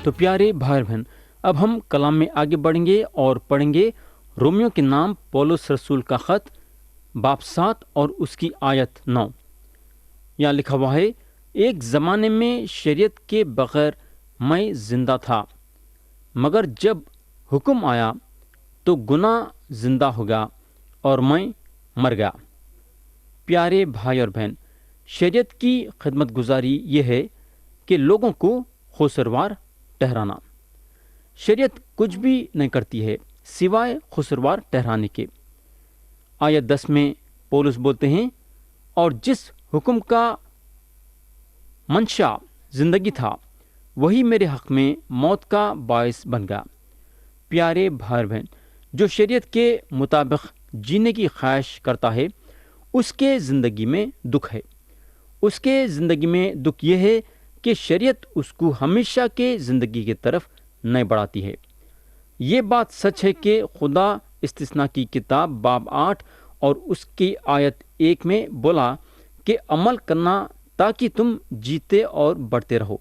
تو پیارے بھائی بہن، اب ہم کلام میں آگے بڑھیں گے اور پڑھیں گے رومیو کے نام پولس رسول کا خط باب 7 اور اس کی آیت 9۔ یہاں لکھا ہوا ہے، ایک زمانے میں شریعت کے بغیر میں زندہ تھا، مگر جب حکم آیا تو گناہ زندہ ہو گیا اور میں مر گیا۔ پیارے بھائی اور بہن، شریعت کی خدمت گزاری یہ ہے کہ لوگوں کو خسروار ٹھہرانا۔ شریعت کچھ بھی نہیں کرتی ہے سوائے خسروار ٹھہرانے کے۔ آیت 10 میں پولس بولتے ہیں، اور جس حکم کا منشا زندگی تھا وہی میرے حق میں موت کا باعث بن گیا۔ پیارے بھائی بہن، جو شریعت کے مطابق جینے کی خواہش کرتا ہے اس کے زندگی میں دکھ ہے۔ اس کے زندگی میں دکھ یہ ہے کہ شریعت اس کو ہمیشہ کے زندگی کی طرف نہیں بڑھاتی ہے۔ یہ بات سچ ہے کہ خدا استثنا کی کتاب باب 8 اور اس کی آیت 1 میں بولا کہ عمل کرنا تاکہ تم جیتے اور بڑھتے رہو۔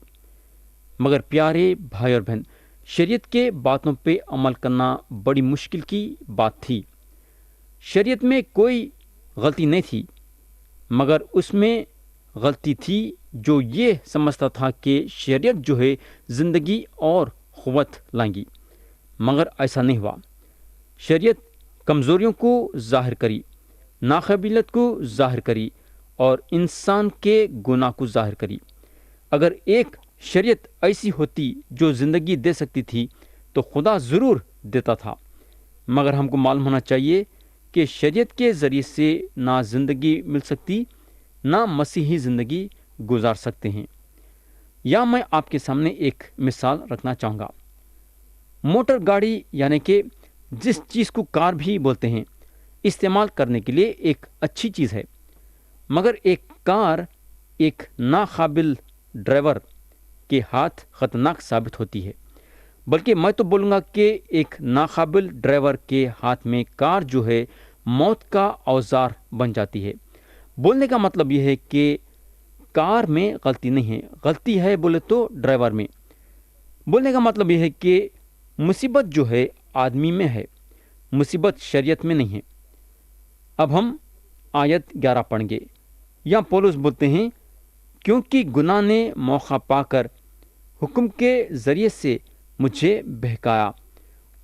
مگر پیارے بھائی اور بہن، شریعت کے باتوں پہ عمل کرنا بڑی مشکل کی بات تھی۔ شریعت میں کوئی غلطی نہیں تھی، مگر اس میں غلطی تھی جو یہ سمجھتا تھا کہ شریعت جو ہے زندگی اور قوت لائیں گی، مگر ایسا نہیں ہوا۔ شریعت کمزوریوں کو ظاہر کری، ناقابلیت کو ظاہر کری اور انسان کے گناہ کو ظاہر کری۔ اگر ایک شریعت ایسی ہوتی جو زندگی دے سکتی تھی تو خدا ضرور دیتا تھا، مگر ہم کو معلوم ہونا چاہیے کہ شریعت کے ذریعے سے نہ زندگی مل سکتی، نہ مسیحی زندگی گزار سکتے ہیں۔ یا میں آپ کے سامنے ایک مثال رکھنا چاہوں گا۔ موٹر گاڑی یعنی کہ جس چیز کو کار بھی بولتے ہیں، استعمال کرنے کے لیے ایک اچھی چیز ہے، مگر ایک کار ایک ناقابل ڈرائیور کے ہاتھ خطرناک ثابت ہوتی ہے۔ بلکہ میں تو بولوں گا کہ ایک ناقابل ڈرائیور کے ہاتھ میں کار جو ہے موت کا اوزار بن جاتی ہے۔ بولنے کا مطلب یہ ہے کہ کار میں غلطی نہیں ہے، غلطی ہے بولے تو ڈرائیور میں۔ بولنے کا مطلب یہ ہے کہ مصیبت جو ہے آدمی میں ہے، مصیبت شریعت میں نہیں ہے۔ اب ہم آیت 11 پڑھیں گے۔ یہاں پولس بولتے ہیں، کیونکہ گناہ نے موقع پا کر حکم کے ذریعے سے مجھے بہکایا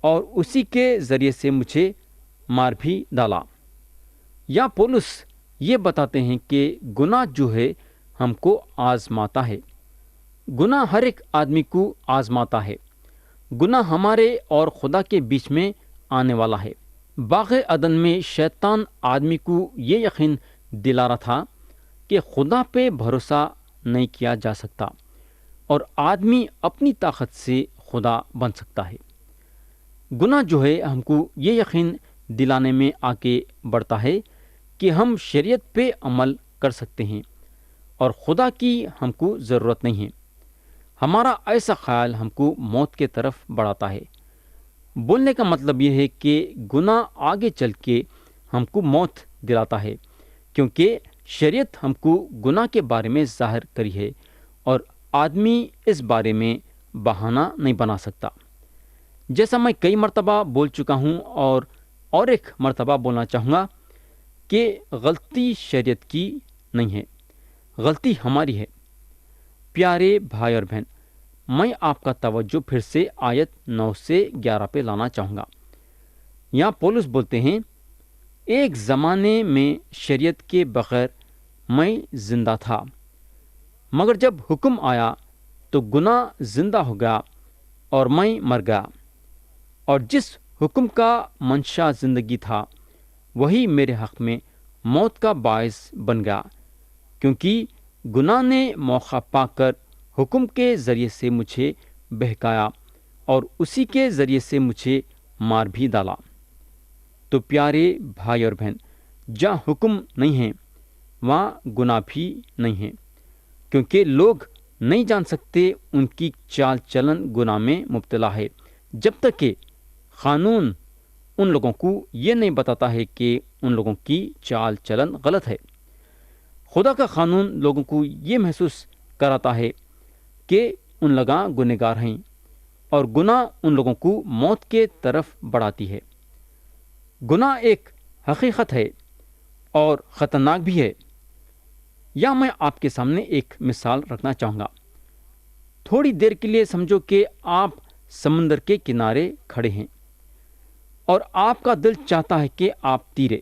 اور اسی کے ذریعے سے مجھے مار بھی ڈالا۔ یا پولس یہ بتاتے ہیں کہ گناہ جو ہے ہم کو آزماتا ہے۔ گناہ ہر ایک آدمی کو آزماتا ہے۔ گناہ ہمارے اور خدا کے بیچ میں آنے والا ہے۔ باغ عدن میں شیطان آدمی کو یہ یقین دلا رہا تھا کہ خدا پہ بھروسہ نہیں کیا جا سکتا اور آدمی اپنی طاقت سے خدا بن سکتا ہے۔ گناہ جو ہے ہم کو یہ یقین دلانے میں آگے بڑھتا ہے کہ ہم شریعت پہ عمل کر سکتے ہیں اور خدا کی ہم کو ضرورت نہیں ہے۔ ہمارا ایسا خیال ہم کو موت کے طرف بڑھاتا ہے۔ بولنے کا مطلب یہ ہے کہ گناہ آگے چل کے ہم کو موت دلاتا ہے، کیونکہ شریعت ہم کو گناہ کے بارے میں ظاہر کری ہے اور آدمی اس بارے میں بہانہ نہیں بنا سکتا۔ جیسا میں کئی مرتبہ بول چکا ہوں اور ایک مرتبہ بولنا چاہوں گا کہ غلطی شریعت کی نہیں ہے، غلطی ہماری ہے۔ پیارے بھائی اور بہن، میں آپ کا توجہ پھر سے آیت 9 سے 11 پہ لانا چاہوں گا۔ یہاں پولس بولتے ہیں، ایک زمانے میں شریعت کے بغیر میں زندہ تھا، مگر جب حکم آیا تو گناہ زندہ ہو گیا اور میں مر گیا۔ اور جس حکم کا منشا زندگی تھا وہی میرے حق میں موت کا باعث بن گیا، کیونکہ گناہ نے موقع پا کر حکم کے ذریعے سے مجھے بہکایا اور اسی کے ذریعے سے مجھے مار بھی ڈالا۔ تو پیارے بھائی اور بہن، جہاں حکم نہیں ہے وہاں گناہ بھی نہیں ہے، کیونکہ لوگ نہیں جان سکتے ان کی چال چلن گناہ میں مبتلا ہے، جب تک کہ قانون ان لوگوں کو یہ نہیں بتاتا ہے کہ ان لوگوں کی چال چلن غلط ہے۔ خدا کا قانون لوگوں کو یہ محسوس کراتا ہے کہ ان لوگ گنہگار ہیں، اور گناہ ان لوگوں کو موت کے طرف بڑھاتی ہے۔ گناہ ایک حقیقت ہے اور خطرناک بھی ہے۔ یا میں آپ کے سامنے ایک مثال رکھنا چاہوں گا۔ تھوڑی دیر کے لیے سمجھو کہ آپ سمندر کے کنارے کھڑے ہیں اور آپ کا دل چاہتا ہے کہ آپ تیرے،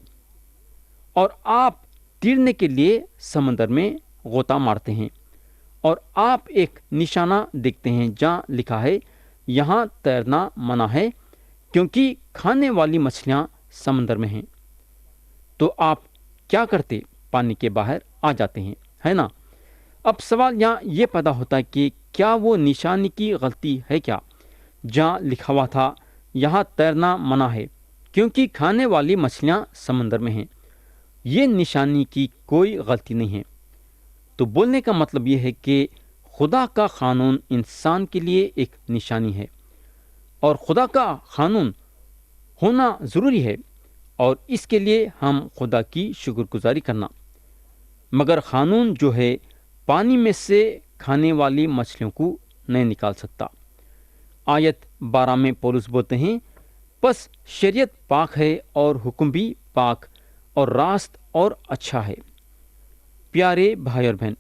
اور آپ تیرنے کے لیے سمندر میں غوطہ مارتے ہیں، اور آپ ایک نشانہ دیکھتے ہیں جہاں لکھا ہے یہاں تیرنا منع ہے کیونکہ کھانے والی مچھلیاں سمندر میں ہیں، تو آپ کیا کرتے؟ پانی کے باہر آ جاتے ہیں، ہے نا؟ اب سوال یہاں یہ پیدا ہوتا ہے کہ کیا وہ نشانی کی غلطی ہے کیا جہاں لکھا ہوا تھا یہاں تیرنا منع ہے کیونکہ کھانے والی مچھلیاں سمندر میں ہیں؟ یہ نشانی کی کوئی غلطی نہیں ہے۔ تو بولنے کا مطلب یہ ہے کہ خدا کا قانون انسان کے لیے ایک نشانی ہے، اور خدا کا قانون ہونا ضروری ہے، اور اس کے لیے ہم خدا کی شکر گزاری کرنا۔ مگر قانون جو ہے پانی میں سے کھانے والی مچھلیوں کو نہیں نکال سکتا۔ آیت 12 میں پولس بولتے ہیں، پس شریعت پاک ہے اور حکم بھی پاک اور راست اور اچھا ہے۔ پیارے بھائی اور بہن،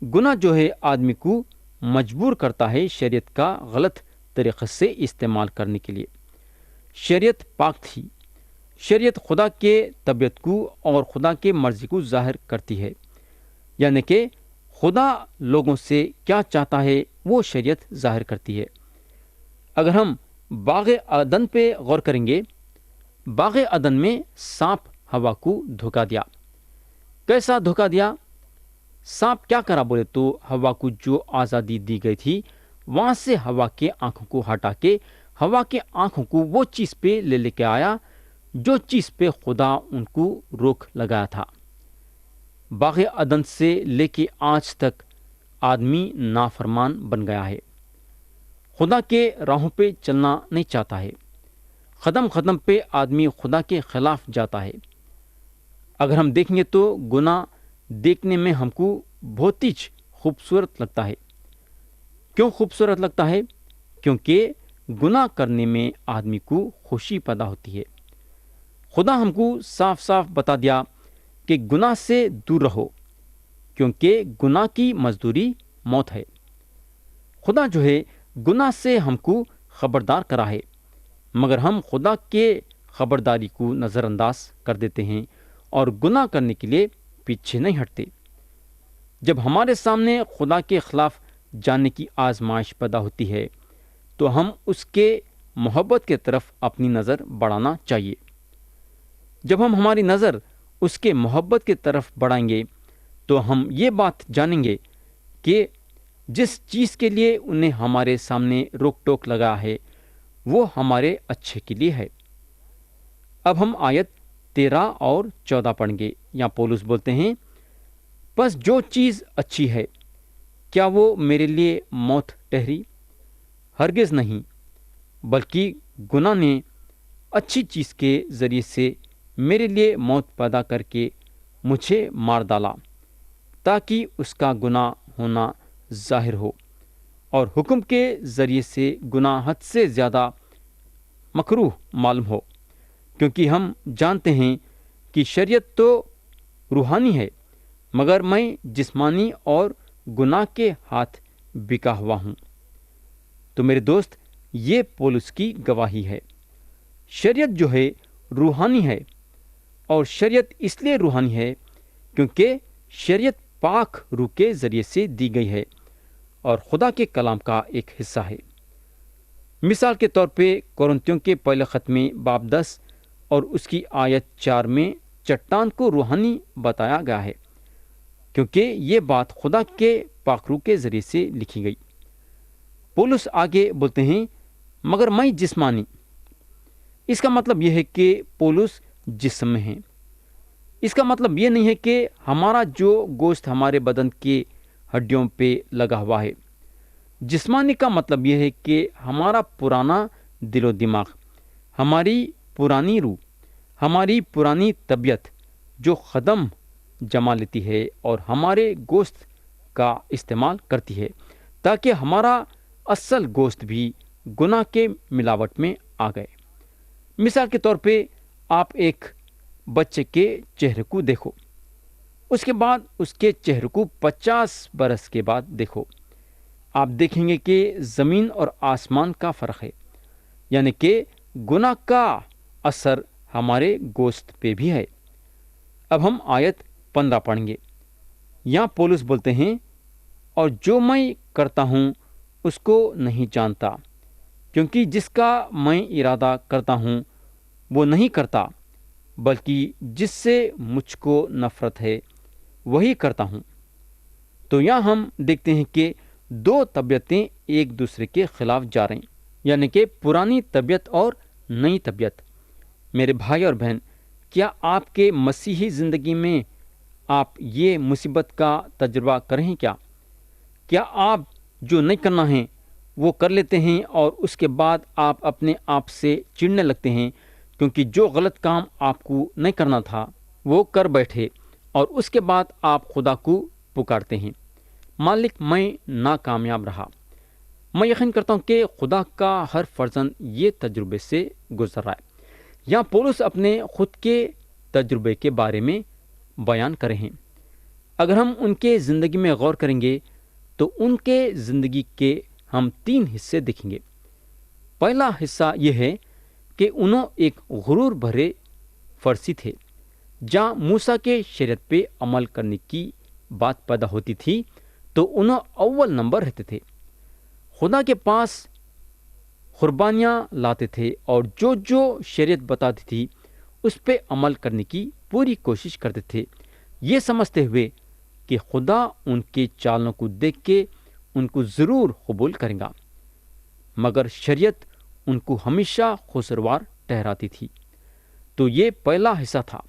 گناہ جو ہے آدمی کو مجبور کرتا ہے شریعت کا غلط طریقے سے استعمال کرنے کے لیے۔ شریعت پاک تھی۔ شریعت خدا کے طبیعت کو اور خدا کے مرضی کو ظاہر کرتی ہے، یعنی کہ خدا لوگوں سے کیا چاہتا ہے وہ شریعت ظاہر کرتی ہے۔ اگر ہم باغ عدن پہ غور کریں گے، باغ عدن میں سانپ ہوا کو دھوکہ دیا۔ کیسا دھوکہ دیا؟ سانپ کیا کرا بولے تو ہوا کو جو آزادی دی گئی تھی وہاں سے ہوا کے آنکھوں کو ہٹا کے ہوا کے آنکھوں کو وہ چیز پہ لے کے آیا جو چیز پہ خدا ان کو روک لگایا تھا۔ باغ عدن سے لے کے آج تک آدمی نافرمان بن گیا ہے، خدا کے راہوں پہ چلنا نہیں چاہتا ہے، قدم قدم پہ آدمی خدا کے خلاف جاتا ہے۔ اگر ہم دیکھیں گے تو گناہ دیکھنے میں ہم کو بہت ہی خوبصورت لگتا ہے۔ کیوں خوبصورت لگتا ہے؟ کیونکہ گناہ کرنے میں آدمی کو خوشی پیدا ہوتی ہے۔ خدا ہم کو صاف صاف بتا دیا کہ گناہ سے دور رہو کیونکہ گناہ کی مزدوری موت ہے۔ خدا جو ہے گناہ سے ہم کو خبردار کرا ہے، مگر ہم خدا کے خبرداری کو نظر انداز کر دیتے ہیں اور گناہ کرنے کے لیے پیچھے نہیں ہٹتے۔ جب ہمارے سامنے خدا کے خلاف جانے کی آزمائش پیدا ہوتی ہے تو ہم اس کے محبت کے طرف اپنی نظر بڑھانا چاہیے۔ جب ہم ہماری نظر اس کے محبت کی طرف بڑھائیں گے تو ہم یہ بات جانیں گے کہ جس چیز کے لیے انہیں ہمارے سامنے روک ٹوک لگا ہے وہ ہمارے اچھے کے لیے ہے۔ اب ہم آیت 13 اور 14 پڑھیں گے۔ یہاں پولس بولتے ہیں، پس جو چیز اچھی ہے کیا وہ میرے لیے موت ٹھہری؟ ہرگز نہیں، بلکہ گناہ نے اچھی چیز کے ذریعے سے میرے لیے موت پیدا کر کے مجھے مار ڈالا تاکہ اس کا گناہ ہونا ظاہر ہو، اور حکم کے ذریعے سے گناہ حد سے زیادہ مکروہ معلوم ہو، کیونکہ ہم جانتے ہیں کہ شریعت تو روحانی ہے مگر میں جسمانی اور گناہ کے ہاتھ بکا ہوا ہوں۔ تو میرے دوست، یہ پولس کی گواہی ہے۔ شریعت جو ہے روحانی ہے، اور شریعت اس لیے روحانی ہے کیونکہ شریعت پاک روح کے ذریعے سے دی گئی ہے اور خدا کے کلام کا ایک حصہ ہے۔ مثال کے طور پہ کورنتھیوں کے پہلے خط میں باب 10 اور اس کی آیت 4 میں چٹان کو روحانی بتایا گیا ہے کیونکہ یہ بات خدا کے پاک روح کے ذریعے سے لکھی گئی۔ پولس آگے بولتے ہیں، مگر میں جسمانی۔ اس کا مطلب یہ ہے کہ پولس جسم میں ہے۔ اس کا مطلب یہ نہیں ہے کہ ہمارا جو گوشت ہمارے بدن کے ہڈیوں پہ لگا ہوا ہے۔ جسمانی کا مطلب یہ ہے کہ ہمارا پرانا دل و دماغ، ہماری پرانی روح، ہماری پرانی طبیعت جو قدم جما لیتی ہے اور ہمارے گوشت کا استعمال کرتی ہے تاکہ ہمارا اصل گوشت بھی گناہ کے ملاوٹ میں آ گئے۔ مثال کے طور پہ آپ ایک بچے کے چہرے کو دیکھو، اس کے بعد اس کے چہرے کو 50 برس کے بعد دیکھو، آپ دیکھیں گے کہ زمین اور آسمان کا فرق ہے، یعنی کہ گناہ کا اثر ہمارے گوشت پہ بھی ہے۔ اب ہم آیت 15 پڑھیں گے۔ یہاں پولس بولتے ہیں، اور جو میں کرتا ہوں اس کو نہیں جانتا، کیونکہ جس کا میں ارادہ کرتا ہوں وہ نہیں کرتا، بلکہ جس سے مجھ کو نفرت ہے وہی کرتا ہوں۔ تو یہاں ہم دیکھتے ہیں کہ دو طبیعتیں ایک دوسرے کے خلاف جا رہی ہیں، یعنی کہ پرانی طبیعت اور نئی طبیعت۔ میرے بھائی اور بہن، کیا آپ کے مسیحی زندگی میں آپ یہ مصیبت کا تجربہ کریں کیا آپ جو نہیں کرنا ہے وہ کر لیتے ہیں اور اس کے بعد آپ اپنے آپ سے چڑھنے لگتے ہیں، کیونکہ جو غلط کام آپ کو نہیں کرنا تھا وہ کر بیٹھے، اور اس کے بعد آپ خدا کو پکارتے ہیں، مالک میں ناکامیاب رہا۔ میں یقین کرتا ہوں کہ خدا کا ہر فرزند یہ تجربے سے گزر رہا ہے۔ یہاں پولس اپنے خود کے تجربے کے بارے میں بیان کرے ہیں۔ اگر ہم ان کے زندگی میں غور کریں گے تو ان کے زندگی کے ہم 3 حصے دیکھیں گے۔ پہلا حصہ یہ ہے کہ انہوں ایک غرور بھرے فرسی تھے۔ جہاں موسیٰ کے شریعت پہ عمل کرنے کی بات پیدا ہوتی تھی تو انہوں اول نمبر رہتے تھے۔ خدا کے پاس قربانیاں لاتے تھے اور جو شریعت بتاتی تھی اس پہ عمل کرنے کی پوری کوشش کرتے تھے، یہ سمجھتے ہوئے کہ خدا ان کے چالوں کو دیکھ کے ان کو ضرور قبول کرے گا، مگر شریعت ان کو ہمیشہ قصوروار ٹھہراتی تھی۔ تو یہ پہلا حصہ تھا۔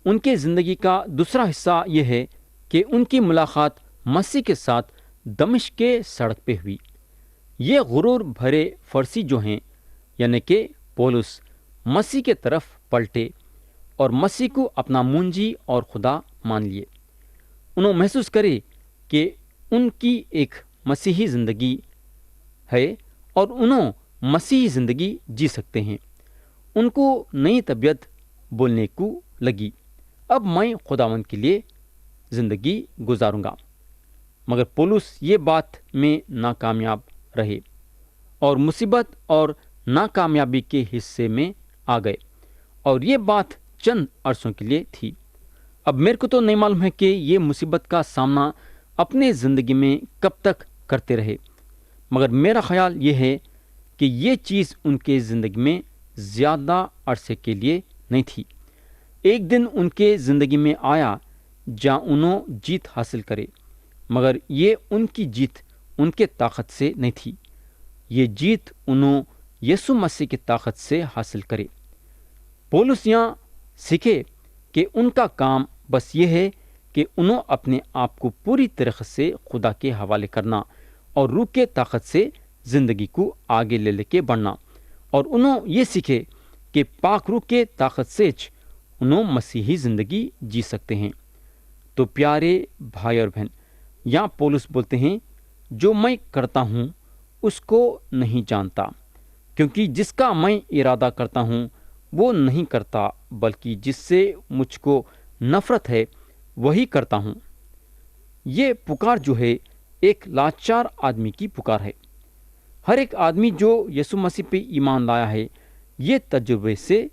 ان کے زندگی کا دوسرا حصہ یہ ہے کہ ان کی ملاقات مسیح کے ساتھ دمشق کے سڑک پہ ہوئی۔ یہ غرور بھرے فرسی جو ہیں، یعنی کہ پولس، مسیح کے طرف پلٹے اور مسیح کو اپنا منجی اور خدا مان لیے۔ انہوں محسوس کرے کہ ان کی ایک مسیحی زندگی ہے اور انہوں مسیحی زندگی جی سکتے ہیں۔ ان کو نئی طبیعت بولنے کو لگی، اب میں خداوند کے لیے زندگی گزاروں گا۔ مگر پولس یہ بات میں ناکامیاب رہے اور مصیبت اور ناکامیابی کے حصے میں آ گئے، اور یہ بات چند عرصوں کے لیے تھی۔ اب میرے کو تو نہیں معلوم ہے کہ یہ مصیبت کا سامنا اپنے زندگی میں کب تک کرتے رہے، مگر میرا خیال یہ ہے کہ یہ چیز ان کے زندگی میں زیادہ عرصے کے لیے نہیں تھی۔ ایک دن ان کے زندگی میں آیا جہاں انہوں جیت حاصل کرے، مگر یہ ان کی جیت ان کے طاقت سے نہیں تھی، یہ جیت انہوں یسوع مسیح کی طاقت سے حاصل کرے۔ پولس یہاں سیکھے کہ ان کا کام بس یہ ہے کہ انہوں اپنے آپ کو پوری طرح سے خدا کے حوالے کرنا اور روح کے طاقت سے زندگی کو آگے لے کے بڑھنا، اور انہوں یہ سیکھے کہ پاک روح کے طاقت سے انہوں مسیحی زندگی جی سکتے ہیں۔ تو پیارے بھائی اور بہن، یہاں پولس بولتے ہیں، جو میں کرتا ہوں اس کو نہیں جانتا، کیونکہ جس کا میں ارادہ کرتا ہوں وہ نہیں کرتا، بلکہ جس سے مجھ کو نفرت ہے وہی کرتا ہوں۔ یہ پکار جو ہے ایک لاچار آدمی کی پکار ہے۔ ہر ایک آدمی جو یسوع مسیح پہ ایمان لایا ہے یہ تجربے سے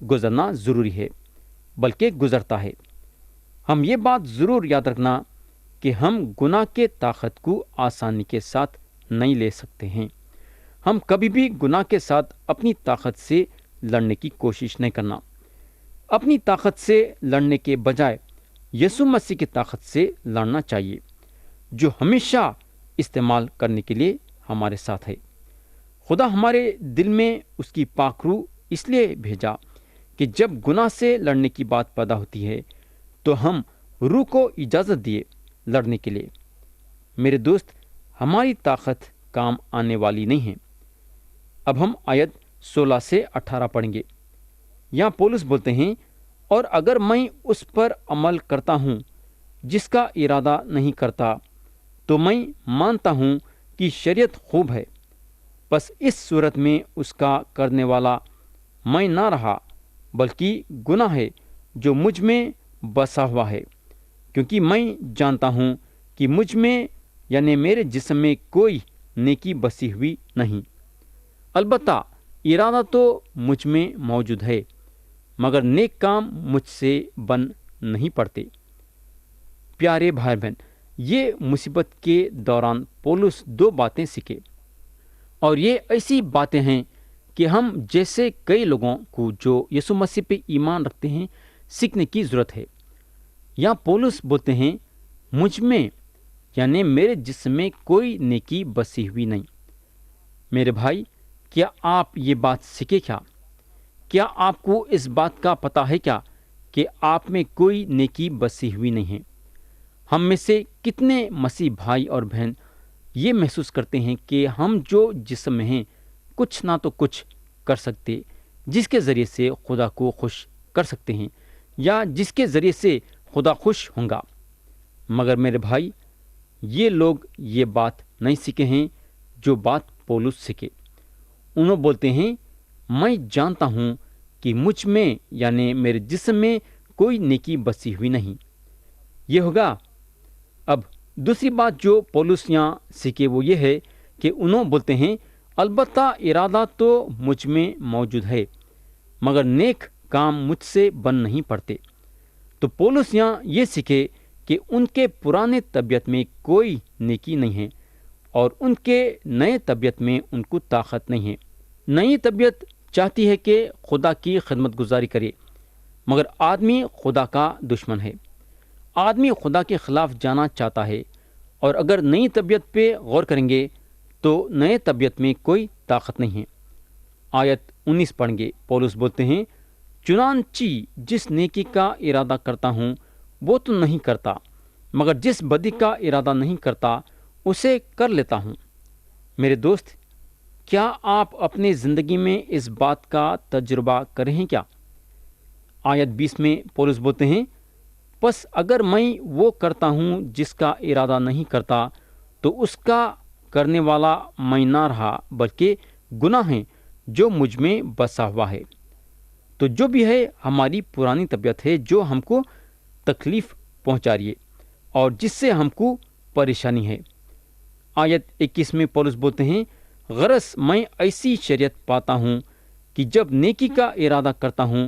گزرنا ضروری ہے، بلکہ گزرتا ہے۔ ہم یہ بات ضرور یاد رکھنا کہ ہم گناہ کے طاقت کو آسانی کے ساتھ نہیں لے سکتے ہیں۔ ہم کبھی بھی گناہ کے ساتھ اپنی طاقت سے لڑنے کی کوشش نہیں کرنا۔ اپنی طاقت سے لڑنے کے بجائے یسوع مسیح کی طاقت سے لڑنا چاہیے، جو ہمیشہ استعمال کرنے کے لیے ہمارے ساتھ ہے۔ خدا ہمارے دل میں اس کی پاک روح اس لیے بھیجا کہ جب گناہ سے لڑنے کی بات پیدا ہوتی ہے تو ہم روح کو اجازت دیے لڑنے کے لیے۔ میرے دوست، ہماری طاقت کام آنے والی نہیں ہے۔ اب ہم آیت 16 سے 18 پڑھیں گے۔ یہاں پولس بولتے ہیں، اور اگر میں اس پر عمل کرتا ہوں جس کا ارادہ نہیں کرتا تو میں مانتا ہوں کہ شریعت خوب ہے، بس اس صورت میں اس کا کرنے والا میں نہ رہا، بلکہ گناہ ہے جو مجھ میں بسا ہوا ہے، کیونکہ میں جانتا ہوں کہ مجھ میں یعنی میرے جسم میں کوئی نیکی بسی ہوئی نہیں۔ البتہ ارادہ تو مجھ میں موجود ہے، مگر نیک کام مجھ سے بن نہیں پڑتے۔ پیارے بھائی بہن، یہ مصیبت کے دوران پولس دو باتیں سیکھے، اور یہ ایسی باتیں ہیں کہ ہم جیسے کئی لوگوں کو جو یسوع مسیح پہ ایمان رکھتے ہیں سیکھنے کی ضرورت ہے۔ یہاں پولس بولتے ہیں مجھ میں یعنی میرے جسم میں کوئی نیکی بسی ہوئی نہیں۔ میرے بھائی، کیا آپ یہ بات سیکھے کیا آپ کو اس بات کا پتہ ہے کیا کہ آپ میں کوئی نیکی بسی ہوئی نہیں ہے؟ ہم میں سے کتنے مسیح بھائی اور بہن یہ محسوس کرتے ہیں کہ ہم جو جسم میں ہیں کچھ نہ تو کچھ کر سکتے جس کے ذریعے سے خدا کو خوش کر سکتے ہیں یا جس کے ذریعے سے خدا خوش ہوں گا، مگر میرے بھائی یہ لوگ یہ بات نہیں سیکھے ہیں جو بات پولس سیکھے۔ انہوں بولتے ہیں میں جانتا ہوں کہ مجھ میں یعنی میرے جسم میں کوئی نیکی بسی ہوئی نہیں۔ یہ ہوگا۔ اب دوسری بات جو پولس یہاں سیکھے وہ یہ ہے کہ انہوں بولتے ہیں البتہ ارادہ تو مجھ میں موجود ہے، مگر نیک کام مجھ سے بن نہیں پڑتے۔ تو پولس یہاں یہ سیکھے کہ ان کے پرانے طبیعت میں کوئی نیکی نہیں ہے اور ان کے نئے طبیعت میں ان کو طاقت نہیں ہے۔ نئی طبیعت چاہتی ہے کہ خدا کی خدمت گزاری کرے، مگر آدمی خدا کا دشمن ہے۔ آدمی خدا کے خلاف جانا چاہتا ہے، اور اگر نئی طبیعت پہ غور کریں گے تو نئے طبیعت میں کوئی طاقت نہیں ہے۔ آیت 19 پڑھیں گے، پولس بولتے ہیں چنانچہ جس نیکی کا ارادہ کرتا ہوں وہ تو نہیں کرتا، مگر جس بدی کا ارادہ نہیں کرتا اسے کر لیتا ہوں۔ میرے دوست، کیا آپ اپنی زندگی میں اس بات کا تجربہ کریں ہیں کیا؟ آیت 20 میں پولس بولتے ہیں پس اگر میں وہ کرتا ہوں جس کا ارادہ نہیں کرتا تو اس کا کرنے والا میں نہ رہا، بلکہ گناہ ہے جو مجھ میں بسا ہوا ہے۔ تو جو بھی ہے ہماری پرانی طبیعت ہے جو ہم کو تکلیف پہنچا رہی ہے اور جس سے ہم کو پریشانی ہے۔ آیت 21 میں پولس بولتے ہیں غرض میں ایسی شریعت پاتا ہوں کہ جب نیکی کا ارادہ کرتا ہوں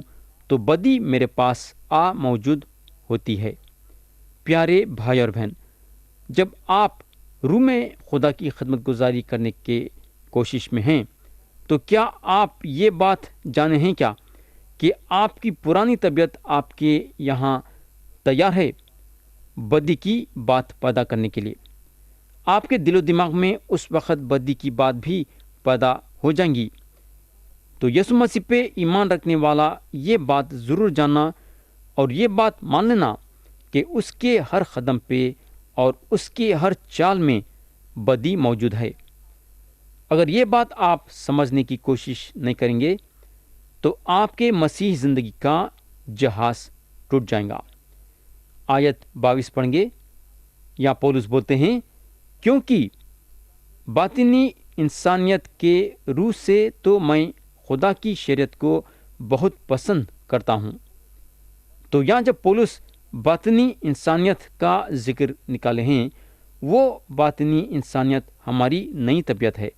تو بدی میرے پاس آ موجود ہوتی ہے۔ پیارے بھائی اور بہن، جب آپ روح میں خدا کی خدمت گزاری کرنے کی کوشش میں ہیں تو کیا آپ یہ بات جانے ہیں کیا کہ آپ کی پرانی طبیعت آپ کے یہاں تیار ہے بدی کی بات پیدا کرنے کے لیے؟ آپ کے دل و دماغ میں اس وقت بدی کی بات بھی پیدا ہو جائیں گی۔ تو یسوع مسیح پہ ایمان رکھنے والا یہ بات ضرور جاننا اور یہ بات مان لینا کہ اس کے ہر قدم پہ اور اس کے ہر چال میں بدی موجود ہے۔ اگر یہ بات آپ سمجھنے کی کوشش نہیں کریں گے تو آپ کے مسیح زندگی کا جہاز ٹوٹ جائے گا۔ آیت 22 پڑھیں گے، یا پولس بولتے ہیں کیونکہ باطنی انسانیت کے روح سے تو میں خدا کی شریعت کو بہت پسند کرتا ہوں۔ تو یہاں جب پولس باطنی انسانیت کا ذکر نکالے ہیں، وہ باطنی انسانیت ہماری نئی طبیعت ہے۔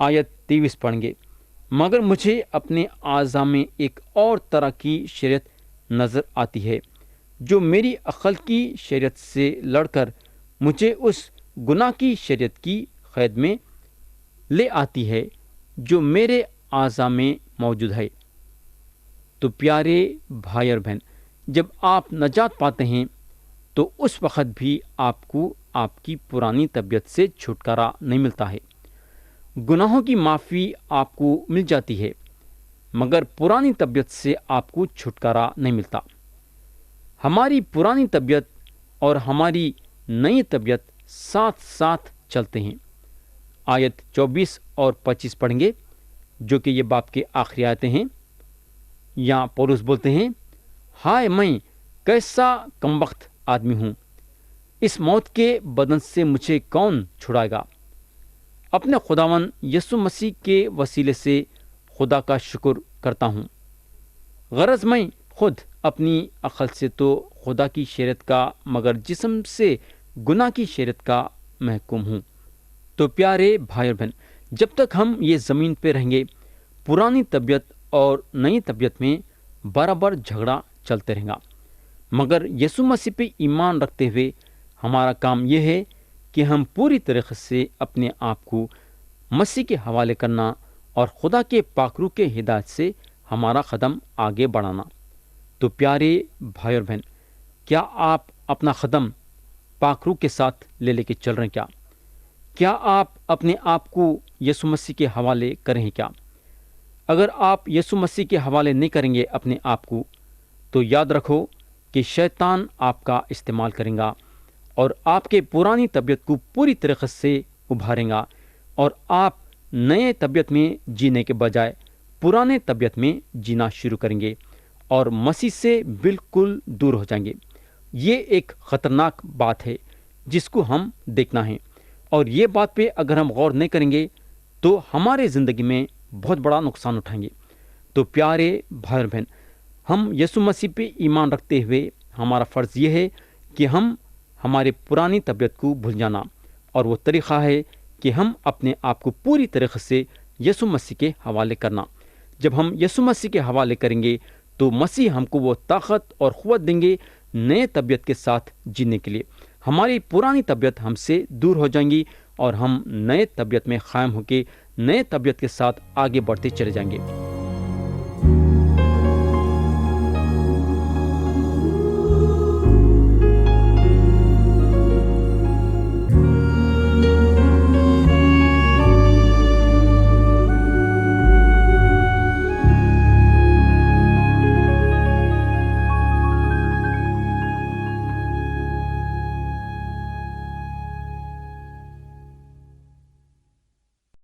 آیت 23 پڑھیں گے، مگر مجھے اپنے اعضاء میں ایک اور طرح کی شریعت نظر آتی ہے جو میری عقل کی شریعت سے لڑ کر مجھے اس گناہ کی شریعت کی قید میں لے آتی ہے جو میرے اعضاء میں موجود ہے۔ تو پیارے بھائی اور بہن، جب آپ نجات پاتے ہیں تو اس وقت بھی آپ کو آپ کی پرانی طبیعت سے چھٹکارا نہیں ملتا ہے۔ گناہوں کی معافی آپ کو مل جاتی ہے، مگر پرانی طبیعت سے آپ کو چھٹکارا نہیں ملتا۔ ہماری پرانی طبیعت اور ہماری نئی طبیعت ساتھ ساتھ چلتے ہیں۔ آیت 24 اور 25 پڑھیں گے جو کہ یہ باب کے آخری آیتیں ہیں۔ یہاں پولس بولتے ہیں ہائے میں کیسا کمبخت آدمی ہوں، اس موت کے بدن سے مجھے کون چھڑائے گا؟ اپنے خداوند یسوع مسیح کے وسیلے سے خدا کا شکر کرتا ہوں۔ غرض میں خود اپنی عقل سے تو خدا کی شریعت کا مگر جسم سے گناہ کی شریعت کا محکوم ہوں۔ تو پیارے بھائی اور بہن، جب تک ہم یہ زمین پہ رہیں گے، پرانی طبیعت اور نئی طبیعت میں برابر جھگڑا چلتے رہے گا، مگر یسوع مسیح پہ ایمان رکھتے ہوئے ہمارا کام یہ ہے کہ ہم پوری طریقے سے اپنے آپ کو مسیح کے حوالے کرنا اور خدا کے پاک روح کے ہدایت سے ہمارا قدم آگے بڑھانا۔ تو پیارے بھائی اور بہن، کیا آپ اپنا قدم پاک روح کے ساتھ لے کے چل رہے ہیں کیا آپ اپنے آپ کو یسوع مسیح کے حوالے کریں کیا؟ اگر آپ یسوع مسیح کے حوالے نہیں کریں گے اپنے آپ کو، تو یاد رکھو کہ شیطان آپ کا استعمال کرے گا اور آپ کے پرانی طبیعت کو پوری طریقے سے ابھارے گا، اور آپ نئے طبیعت میں جینے کے بجائے پرانے طبیعت میں جینا شروع کریں گے اور مسیح سے بالکل دور ہو جائیں گے۔ یہ ایک خطرناک بات ہے جس کو ہم دیکھنا ہے، اور یہ بات پہ اگر ہم غور نہیں کریں گے تو ہمارے زندگی میں بہت بڑا نقصان اٹھائیں گے۔ تو پیارے بھائی اور بہن، ہم یسوع مسیح پہ ایمان رکھتے ہوئے ہمارا فرض یہ ہے کہ ہم ہمارے پرانی طبیعت کو بھول جانا، اور وہ طریقہ ہے کہ ہم اپنے آپ کو پوری طریقے سے یسوع مسیح کے حوالے کرنا۔ جب ہم یسوع مسیح کے حوالے کریں گے تو مسیح ہم کو وہ طاقت اور قوت دیں گے نئے طبیعت کے ساتھ جینے کے لیے۔ ہماری پرانی طبیعت ہم سے دور ہو جائیں گی اور ہم نئے طبیعت میں قائم ہو کے نئے طبیعت کے ساتھ آگے بڑھتے چلے جائیں گے۔